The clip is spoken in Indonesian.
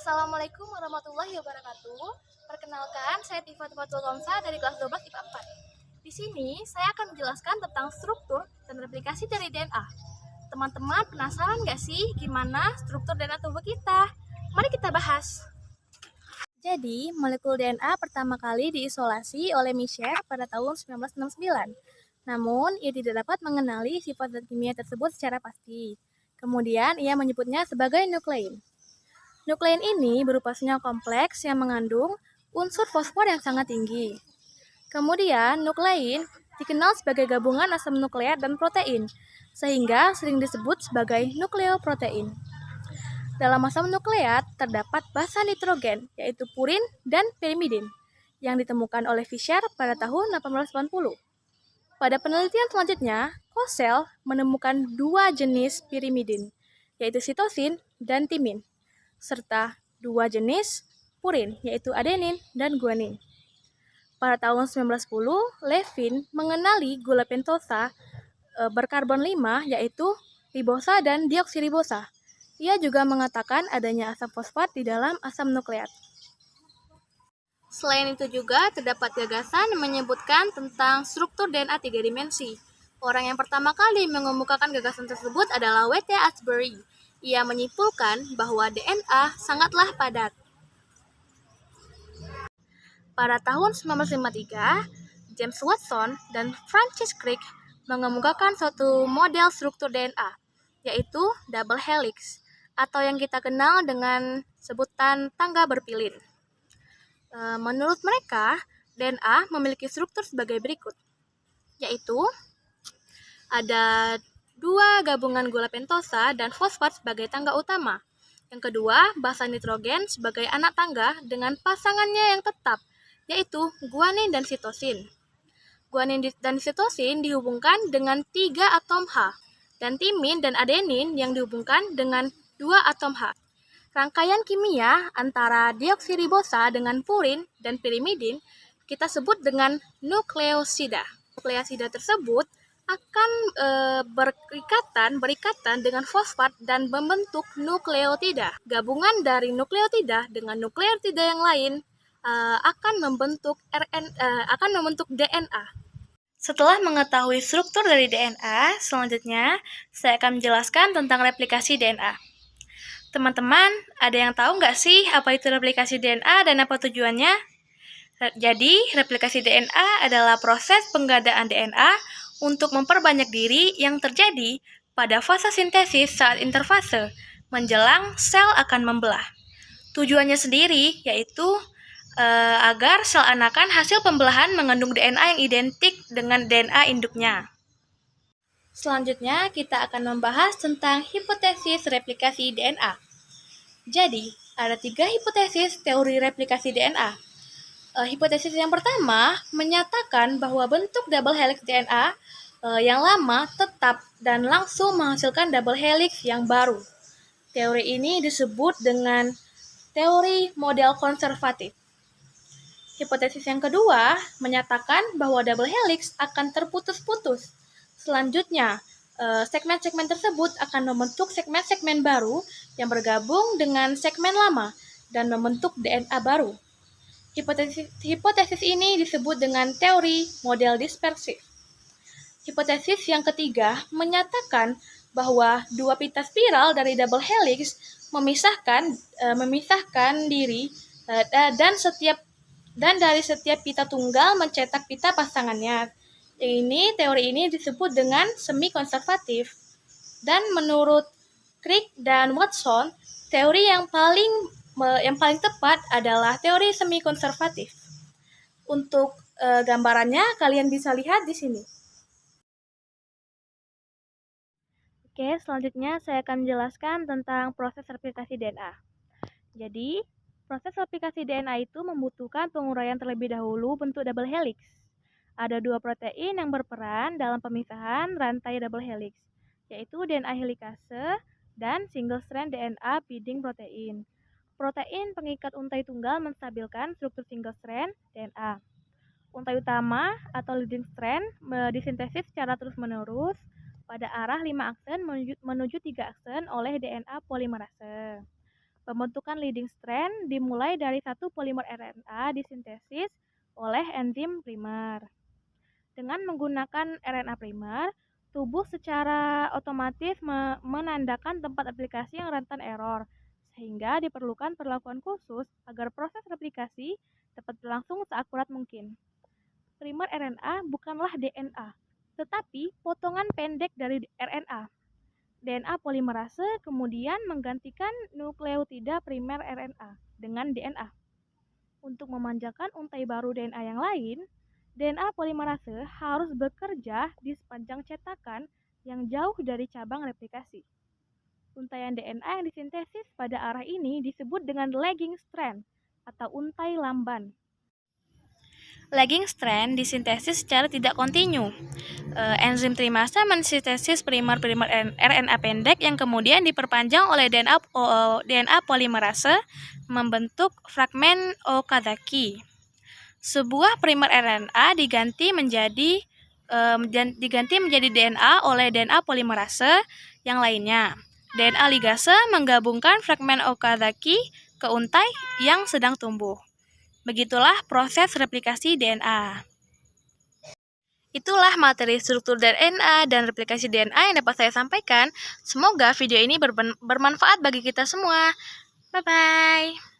Assalamualaikum warahmatullahi wabarakatuh. Perkenalkan, saya Tifa Tifatul Romsa dari kelas 12 IPA 4. Di sini, saya akan menjelaskan tentang struktur dan replikasi dari DNA. Teman-teman penasaran nggak sih gimana struktur DNA tubuh kita? Mari kita bahas. Jadi, molekul DNA pertama kali diisolasi oleh Michel pada tahun 1969. Namun, ia tidak dapat mengenali sifat zat kimia tersebut secara pasti. Kemudian, ia menyebutnya sebagai nuklein. Nuklein ini berupa senyawa kompleks yang mengandung unsur fosfor yang sangat tinggi. Kemudian, nuklein dikenal sebagai gabungan asam nukleat dan protein, sehingga sering disebut sebagai nukleoprotein. Dalam asam nukleat terdapat basa nitrogen, yaitu purin dan pirimidin, yang ditemukan oleh Fischer pada tahun 1880. Pada penelitian selanjutnya, Kossel menemukan dua jenis pirimidin, yaitu sitosin dan timin, serta dua jenis purin, yaitu adenin dan guanin. Pada tahun 1910, Levin mengenali gula pentosa berkarbon 5, yaitu ribosa dan deoksiribosa. Ia juga mengatakan adanya asam fosfat di dalam asam nukleat. Selain itu juga terdapat gagasan yang menyebutkan tentang struktur DNA 3 dimensi. Orang yang pertama kali mengemukakan gagasan tersebut adalah W.T. Ashbury. Ia menyimpulkan bahwa DNA sangatlah padat. Pada tahun 1953, James Watson dan Francis Crick mengemukakan suatu model struktur DNA, yaitu double helix, atau yang kita kenal dengan sebutan tangga berpilin. Menurut mereka, DNA memiliki struktur sebagai berikut, yaitu ada dua gabungan gula pentosa dan fosfat sebagai tangga utama. Yang kedua, basa nitrogen sebagai anak tangga dengan pasangannya yang tetap, yaitu guanin dan sitosin. Guanin dan sitosin dihubungkan dengan 3 atom H, dan timin dan adenin yang dihubungkan dengan 2 atom H. Rangkaian kimia antara deoksiribosa dengan purin dan pirimidin kita sebut dengan nukleosida. Nukleosida tersebut akan berikatan dengan fosfat dan membentuk nukleotida. Gabungan dari nukleotida dengan nukleotida yang lain akan membentuk DNA. Setelah mengetahui struktur dari DNA, selanjutnya saya akan menjelaskan tentang replikasi DNA. Teman-teman, ada yang tahu nggak sih apa itu replikasi DNA dan apa tujuannya? Jadi, replikasi DNA adalah proses penggadaan DNA untuk memperbanyak diri yang terjadi pada fase sintesis saat interfase menjelang sel akan membelah. Tujuannya sendiri yaitu agar sel anakan hasil pembelahan mengandung DNA yang identik dengan DNA induknya. Selanjutnya, kita akan membahas tentang hipotesis replikasi DNA. Jadi, ada 3 hipotesis teori replikasi DNA. Hipotesis yang pertama menyatakan bahwa bentuk double helix DNA yang lama tetap dan langsung menghasilkan double helix yang baru. Teori ini disebut dengan teori model konservatif. Hipotesis yang kedua menyatakan bahwa double helix akan terputus-putus. Selanjutnya, segmen-segmen tersebut akan membentuk segmen-segmen baru yang bergabung dengan segmen lama dan membentuk DNA baru. Hipotesis ini disebut dengan teori model dispersif. Hipotesis yang ketiga menyatakan bahwa dua pita spiral dari double helix memisahkan diri dan dari setiap pita tunggal mencetak pita pasangannya. Teori ini disebut dengan semi-konservatif. Dan menurut Crick dan Watson, teori yang paling tepat adalah teori semi-konservatif. Untuk gambarannya, kalian bisa lihat di sini. Oke, selanjutnya saya akan menjelaskan tentang proses replikasi DNA. Jadi, proses replikasi DNA itu membutuhkan penguraian terlebih dahulu bentuk double helix. Ada 2 protein yang berperan dalam pemisahan rantai double helix, yaitu DNA helikase dan single strand DNA binding protein. Protein pengikat untai tunggal menstabilkan struktur single strand DNA. Untai utama atau leading strand disintesis secara terus-menerus pada arah 5 aksen menuju 3 aksen oleh DNA polimerase. Pembentukan leading strand dimulai dari satu polimer RNA disintesis oleh enzim primer. Dengan menggunakan RNA primer, tubuh secara otomatis menandakan tempat aplikasi yang rentan error, sehingga diperlukan perlakuan khusus agar proses replikasi dapat berlangsung seakurat mungkin. Primer RNA bukanlah DNA, tetapi potongan pendek dari RNA. DNA polimerase kemudian menggantikan nukleotida primer RNA dengan DNA. Untuk memanjakan untai baru DNA yang lain, DNA polimerase harus bekerja di sepanjang cetakan yang jauh dari cabang replikasi. Untaian DNA yang disintesis pada arah ini disebut dengan lagging strand atau untai lamban. Lagging strand disintesis secara tidak kontinu. Enzim trimase mensintesis primer-primer RNA pendek yang kemudian diperpanjang oleh DNA polimerase membentuk fragmen Okazaki. Sebuah primer RNA diganti menjadi DNA oleh DNA polimerase yang lainnya. DNA ligase menggabungkan fragmen Okazaki ke untai yang sedang tumbuh. Begitulah proses replikasi DNA. Itulah materi struktur DNA dan replikasi DNA yang dapat saya sampaikan. Semoga video ini bermanfaat bagi kita semua. Bye-bye.